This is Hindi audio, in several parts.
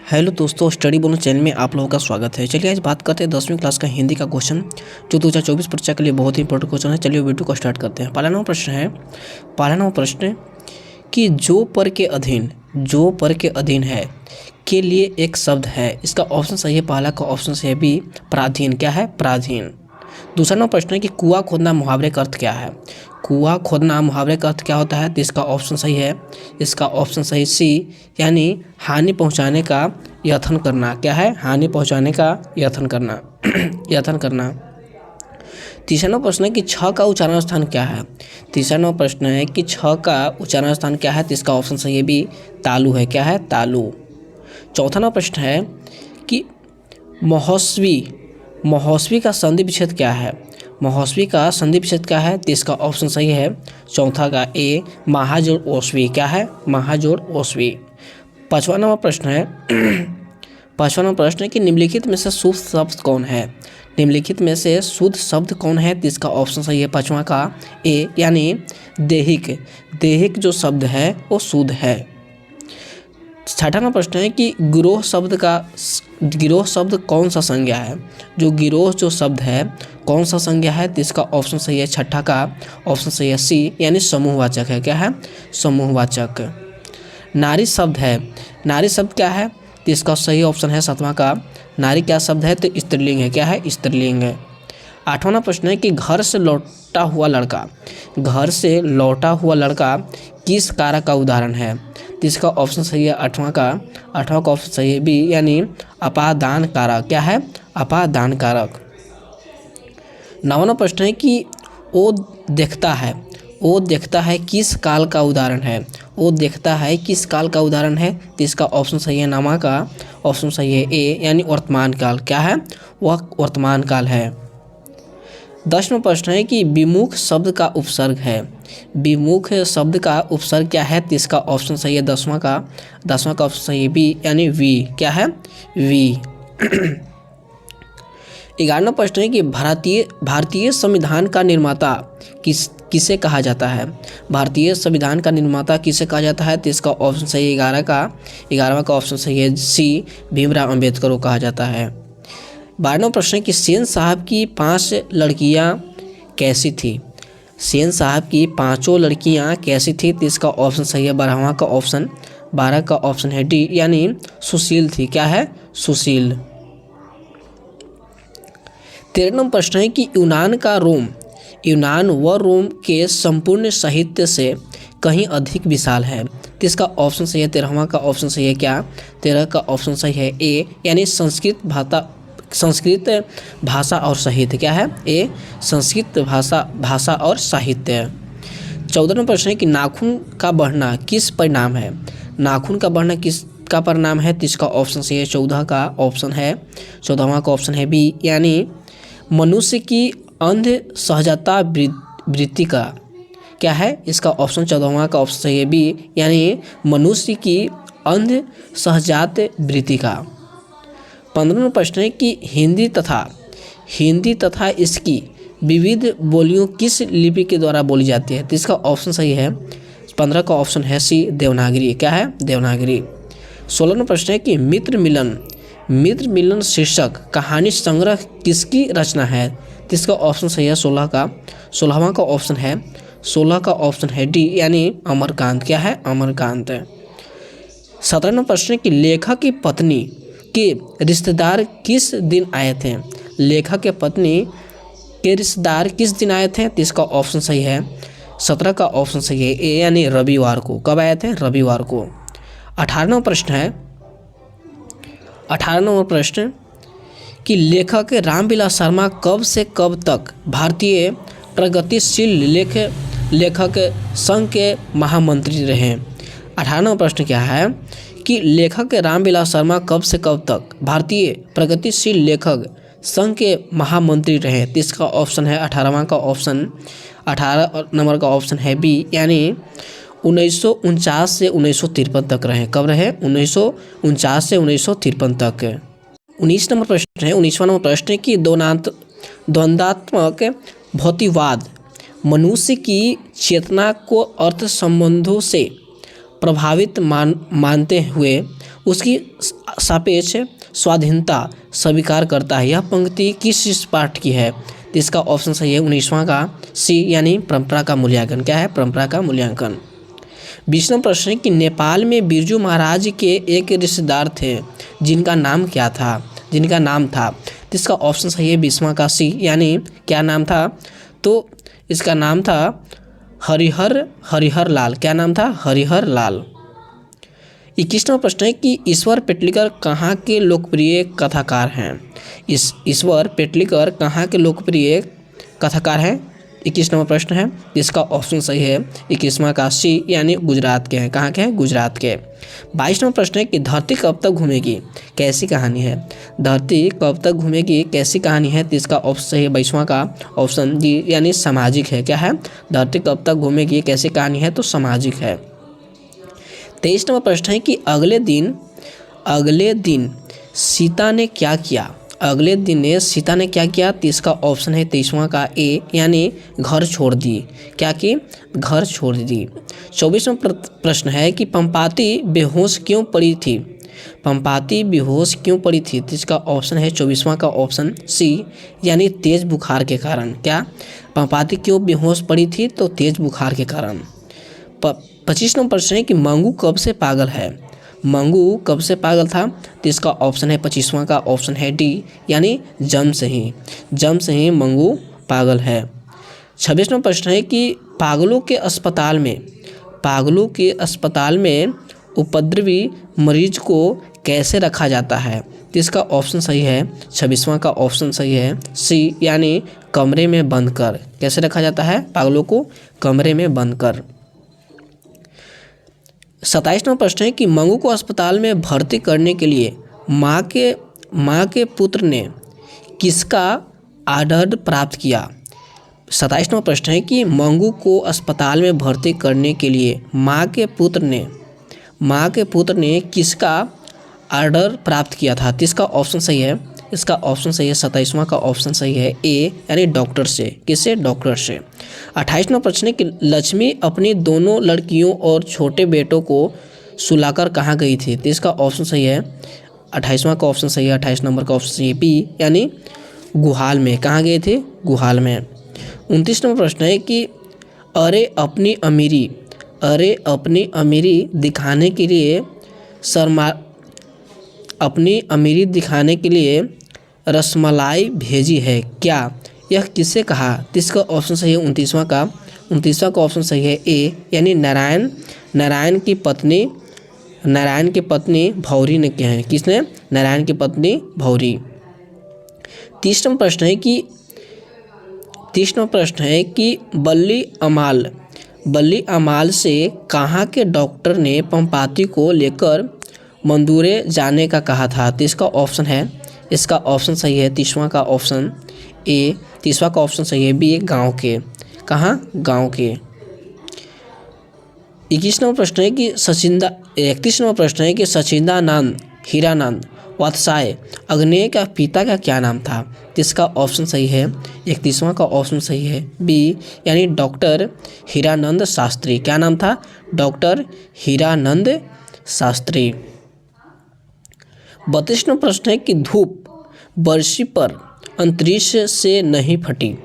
हेलो दोस्तों, स्टडी बोनो चैनल में आप लोगों का स्वागत है। चलिए आज बात करते हैं 10वीं क्लास का हिंदी का क्वेश्चन जो 2024 परीक्षा के लिए बहुत ही इंपॉर्टेंट क्वेश्चन है। चलिए वीडियो को स्टार्ट करते हैं। पहला नंबर प्रश्न कि जो पर के अधीन है के लिए एक शब्द है। इसका ऑप्शन सही है पहला का, ऑप्शन सही है बी पराधीन। क्या है? पराधीन। दूसरा नंबर प्रश्न है कि कुआं खोदना मुहावरे का अर्थ क्या है। कुआं खोदना मुहावरे का अर्थ क्या होता है? तो इसका ऑप्शन सही है, इसका ऑप्शन सही सी, यानी हानि पहुंचाने का यत्न करना। क्या है? हानि पहुंचाने का यत्न करना यत्न करना। तीसरा नंबर प्रश्न है कि छ का उच्चारण स्थान क्या है। तीसरा नंबर प्रश्न है कि छ का उच्चारण स्थान क्या है। तो इसका ऑप्शन सही है बी तालु है। क्या है? तालु। चौथा नंबर प्रश्न है कि महोस्वी का संधि विच्छेद क्या है। महोस्वी का संधि विच्छेद क्या है। तो इसका ऑप्शन सही है चौथा का ए महाजोड़ ओस्वी। क्या है? महाजोड़ ओस्वी। पांचवा नंबर प्रश्न है कि निम्नलिखित में से शुद्ध शब्द कौन है। निम्नलिखित में से शुद्ध शब्द कौन है। तो इसका ऑप्शन सही है पांचवा का ए, यानी देहिक। देहिक जो शब्द है वो शुद्ध है। छठा नंबर प्रश्न है कि गिरोह शब्द कौन सा संज्ञा है। जो गिरोह जो शब्द है कौन सा संज्ञा है। तो इसका ऑप्शन सही है छठा का, ऑप्शन सही है सी, यानी समूहवाचक है। क्या है? समूहवाचक। नारी शब्द है, नारी शब्द क्या है। तो इसका सही ऑप्शन है सातवां का, नारी क्या शब्द है। तो स्त्रीलिंग है। क्या है? स्त्रीलिंग है। आठवां नंबर प्रश्न है कि घर से लौटा हुआ लड़का किस कारक का उदाहरण है। तो इसका ऑप्शन सही है आठवां का ऑप्शन सही है बी, यानी अपादान कारक। क्या है? अपादान कारक। नौवां नंबर प्रश्न है कि वो देखता है किस काल का उदाहरण है। वो देखता है किस काल का उदाहरण है। तो इसका ऑप्शन सही है नौवां का, ऑप्शन सही है ए, यानी वर्तमान काल। क्या है? वह वर्तमान काल है। 10वां प्रश्न है कि विमुख शब्द का उपसर्ग है। विमुख शब्द का उपसर्ग क्या है। तो इसका ऑप्शन सही है 10वां का ऑप्शन सही है बी, यानी वी। क्या है? वी। 11वां प्रश्न है कि भारतीय संविधान का निर्माता किसे कहा जाता है। भारतीय संविधान का निर्माता किसे कहा जाता है। तो इसका ऑप्शन सही है 11वां का ऑप्शन सही है सी, भीमराव अंबेडकर को कहा जाता है। 12वां प्रश्न है कि सेन साहब की 5 लड़कियां कैसी थी। सेन साहब की 5 लड़कियां कैसी थी। तो इसका ऑप्शन सही है 12वां का ऑप्शन है डी, यानी सुशील थी। क्या है? सुशील। 13वां प्रश्न है कि यूनान व रोम के संपूर्ण साहित्य से कहीं अधिक विशाल है। तो इसका ऑप्शन सही है 13वां का ऑप्शन सही है क्या? 13 का ऑप्शन सही है ए, यानी संस्कृत भाषा और साहित्य। क्या है? ए, संस्कृत भाषा और साहित्य। 14वां प्रश्न है कि नाखून का बढ़ना किस परिणाम है। नाखून का बढ़ना किसका परिणाम है। तो इसका ऑप्शन सही है 14वां का ऑप्शन है बी, यानी मनुष्य की अंध सहजता वृत्ति का। क्या है? इसका ऑप्शन 14वां का ऑप्शन सही है बी, यानी मनुष्य की अंध सहजात वृत्ति का। 15वां प्रश्न है कि हिंदी तथा इसकी विविध बोलियों किस लिपि के द्वारा बोली जाती है। तो इसका ऑप्शन सही है 15 का ऑप्शन है सी, देवनागरी। क्या है? देवनागरी। 16वां प्रश्न है कि मित्र मिलन शीर्षक कहानी संग्रह किसकी रचना है। तो इसका ऑप्शन सही है 16वां का ऑप्शन है डी, यानी अमरकांत। क्या है? अमरकांत। 17वां प्रश्न है कि लेखक की पत्नी के रिश्तेदार किस दिन आए थे। लेखक के पत्नी के रिश्तेदार किस दिन आए थे। तो इसका ऑप्शन सही है 17 का ऑप्शन सही है ए, यानी रविवार को। कब आए थे? रविवार को। 18वां प्रश्न कि लेखक रामविलास शर्मा कब से कब तक भारतीय प्रगतिशील लेखक संघ के महामंत्री रहे। 18वां प्रश्न क्या है कि लेखक रामविलास शर्मा कब से कब तक भारतीय प्रगतिशील लेखक संघ के महामंत्री रहे। तो इसका ऑप्शन है 18 नंबर का ऑप्शन है बी, यानी 1949 से 1953 तक रहे। कब रहे? 1949 से 1953 तक। 19वां नंबर प्रश्न है कि द्वंद्वात्मक भौतिकवाद मनुष्य की चेतना को अर्थ संबंधों से प्रभावित मानते हुए उसकी सापेक्ष स्वाधीनता स्वीकार करता है। यह पंक्ति किस पाठ की है? तो इसका ऑप्शन सही है 19वां का सी, यानी परंपरा का मूल्यांकन। क्या है? परंपरा का मूल्यांकन। 20वां प्रश्न है कि नेपाल में बिरजू महाराज के एक रिश्तेदार थे जिनका नाम क्या था? जिनका नाम था, तो इसका ऑप्शन सही है 20वां का सी, यानी क्या नाम था? तो इसका नाम था हरिहर लाल। क्या नाम था? हरिहर लाल। 21वां प्रश्न है कि ईश्वर पेटलिकर कहाँ के लोकप्रिय कथाकार हैं? ईश्वर पेटलिकर कहाँ के लोकप्रिय कथाकार हैं? 21 नंबर प्रश्न है, इसका ऑप्शन सही है 21वां का सी, यानी गुजरात के हैं। कहाँ के हैं? गुजरात के। 22 नंबर प्रश्न है कि धरती कब तक घूमेगी, कैसी कहानी है? धरती कब तक घूमेगी कैसी कहानी है? तो इसका ऑप्शन सही है 22वां का ऑप्शन डी, यानी सामाजिक है। क्या है? धरती कब तक घूमेगी कैसी कहानी है? तो सामाजिक है। 23 नंबर प्रश्न है कि अगले दिन सीता ने क्या किया? अगले दिन सीता ने क्या किया? तो इसका ऑप्शन है 23वां का ए, यानी घर छोड़ दी। क्या कि? घर छोड़ दी। 24वां प्रश्न है कि पंपाती बेहोश क्यों पड़ी थी? पंपाती बेहोश क्यों पड़ी थी? तो इसका ऑप्शन है 24वां का ऑप्शन सी, यानी तेज बुखार के कारण। क्या? पंपाती क्यों बेहोश पड़ी थी? तो तेज बुखार के कारण। 25 नंबर प्रश्न है कि मंगू कब से पागल है? मंगू कब से पागल था? तो इसका ऑप्शन है 25वां का ऑप्शन है डी, यानी जन्म से ही मंगू पागल है। 26वां प्रश्न है कि पागलों के अस्पताल में उपद्रवी मरीज को कैसे रखा जाता है? तो इसका ऑप्शन सही है 26वां का ऑप्शन सही है सी, यानी कमरे में बंद कर। कैसे रखा जाता है पागलों को? कमरे में बंद कर। 27वां प्रश्न है कि मंगू को अस्पताल में भर्ती करने के लिए माँ के पुत्र ने किसका आर्डर प्राप्त किया? 27वां प्रश्न है कि मंगू को अस्पताल में भर्ती करने के लिए माँ के पुत्र ने किसका आर्डर प्राप्त किया था? तो इसका ऑप्शन सही है 27वां का ऑप्शन सही है ए, यानी डॉक्टर से। किससे? डॉक्टर से। 28वां प्रश्न है कि लक्ष्मी अपनी दोनों लड़कियों और छोटे बेटों को सुलाकर कहाँ गई थी? तो इसका ऑप्शन सही है 28वां का ऑप्शन सही है 28 नंबर का ऑप्शन सही है बी, यानी गुहाल में। कहाँ गए थे? गुहाल में। 29 नंबर प्रश्न है कि अरे अपनी अमीरी दिखाने के लिए रसमलाई भेजी है क्या? यह किससे कहा? तो इसका ऑप्शन सही है 29वां का ऑप्शन सही है ए, यानी नारायण की पत्नी भौरी ने किया है। किसने? नारायण की पत्नी भौरी। 30 नंबर प्रश्न है कि बल्ली अमाल से कहाँ के डॉक्टर ने पंपाती को लेकर मंदूरे जाने का कहा था? तो इसका ऑप्शन सही है 30वां का ऑप्शन ए, 30वां का ऑप्शन सही है बी, गांव के। कहाँ? गांव के। 31 नंबर प्रश्न है कि 31 नंबर प्रश्न है कि सचिंदानंद हीरानंद वात्स्याय अग्नेय का पिता का क्या नाम था? तो इसका ऑप्शन सही है 31वां का ऑप्शन सही है बी, यानी डॉक्टर हीरानंद शास्त्री। क्या नाम था? डॉक्टर हीरानंद शास्त्री। 32 नंबर प्रश्न है कि धूप बरसी पर अंतरिक्ष से नहीं फटी।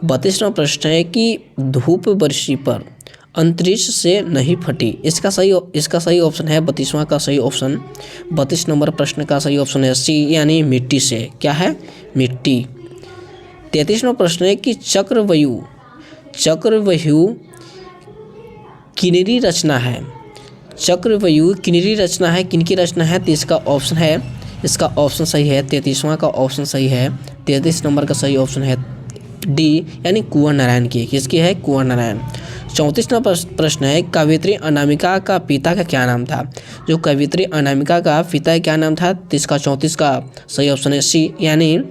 32 नंबर प्रश्न है कि धूप बरसी पर अंतरिक्ष से नहीं फटी। इसका सही ऑप्शन है 32वां का सही ऑप्शन। 32 नंबर प्रश्न का सही ऑप्शन है सी, यानी मिट्टी से। क्या है? मिट्टी। 33 नंबर प्रश्न है कि चक्रव्यूह किनरी रचना है? चक्रव्यूह किनरी रचना है, किनकी रचना है? तो इसका ऑप्शन सही है 33वां का ऑप्शन सही है। 33 नंबर का सही ऑप्शन है डी, यानी कुंवर नारायण की। किसकी है? कुंवर नारायण। 34 नंबर प्रश्न है कवियत्री अनामिका का पिता का क्या नाम था? जो कवियत्री अनामिका का पिता क्या नाम था? तो इसका 34 का सही ऑप्शन है सी, यानी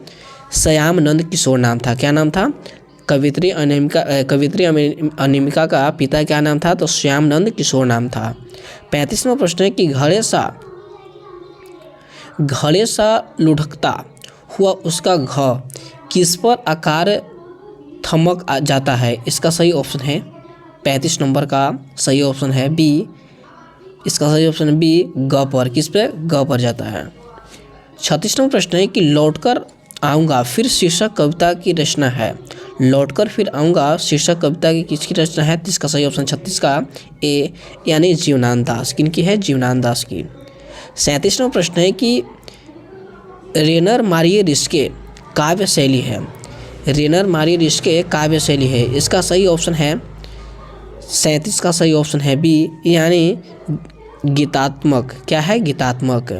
श्यामानंद किशोर नाम था। क्या नाम था? कवियत्री अनामिका का पिता क्या नाम था? तो श्यामानंद किशोर नाम था। 35 नंबर प्रश्न है कि घड़े सा लुढ़कता हुआ उसका घ किस पर आकार थमक जाता है? इसका सही ऑप्शन है 35 नंबर का सही ऑप्शन है बी, इसका सही ऑप्शन है बी ग पर। किस पे? ग पर जाता है। 36वां प्रश्न है कि लौटकर आऊँगा फिर शीर्षक कविता की रचना है। लौटकर फिर आऊँगा शीर्षक कविता की किसकी रचना है? इसका सही ऑप्शन 36 का ए यानी जीवनानंद दास। किनकी है? जीवनानंद दास की। 37वां प्रश्न है कि रेनर मारिए रिस्के काव्य शैली है। रेनर मारिए रिस्के काव्य शैली है। इसका सही ऑप्शन है 37 का सही ऑप्शन है बी यानी गीतात्मक। क्या है? गीतात्मक।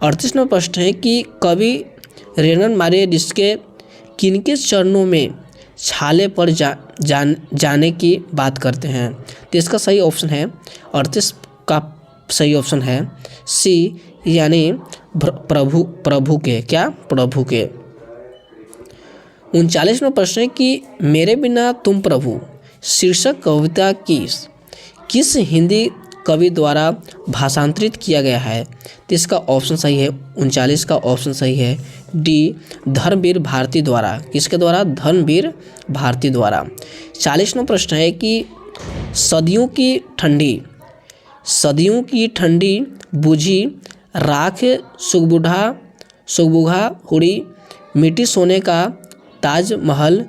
38वां प्रश्न है कि कवि रेनर मारिए रिस्के किनके चरणों में छाले पर जाने की बात करते हैं? तो इसका सही ऑप्शन है 38 का सही ऑप्शन है सी यानी प्रभु के। क्या? प्रभु के। 39वां प्रश्न है कि मेरे बिना तुम प्रभु शीर्षक कविता किस हिंदी कवि द्वारा भाषांतरित किया गया है? तो इसका ऑप्शन सही है 39 का ऑप्शन सही है डी धर्मवीर भारती द्वारा। किसके द्वारा? धर्मवीर भारती द्वारा। 40वां प्रश्न है कि सदियों की ठंडी बुझी राख सुगबुढ़ा हुई मिट्टी सोने का ताजमहल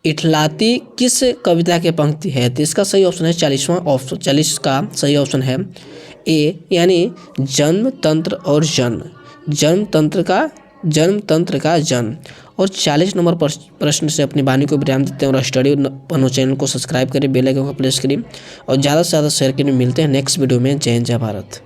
इठलाती किस कविता के पंक्ति है? तो इसका सही ऑप्शन है 40वां ऑप्शन। 40 का सही ऑप्शन है ए यानी जन्म तंत्र और जन्म। जन्म तंत्र का जन्म। और 40 नंबर प्रश्न से अपनी वाणी को विराम देते हैं और स्टडी पनो चैनल को सब्सक्राइब करें, बेल आइकन को प्रेस करें और ज़्यादा से ज़्यादा शेयर करें। मिलते हैं नेक्स्ट वीडियो में। जय हिंद, जय भारत।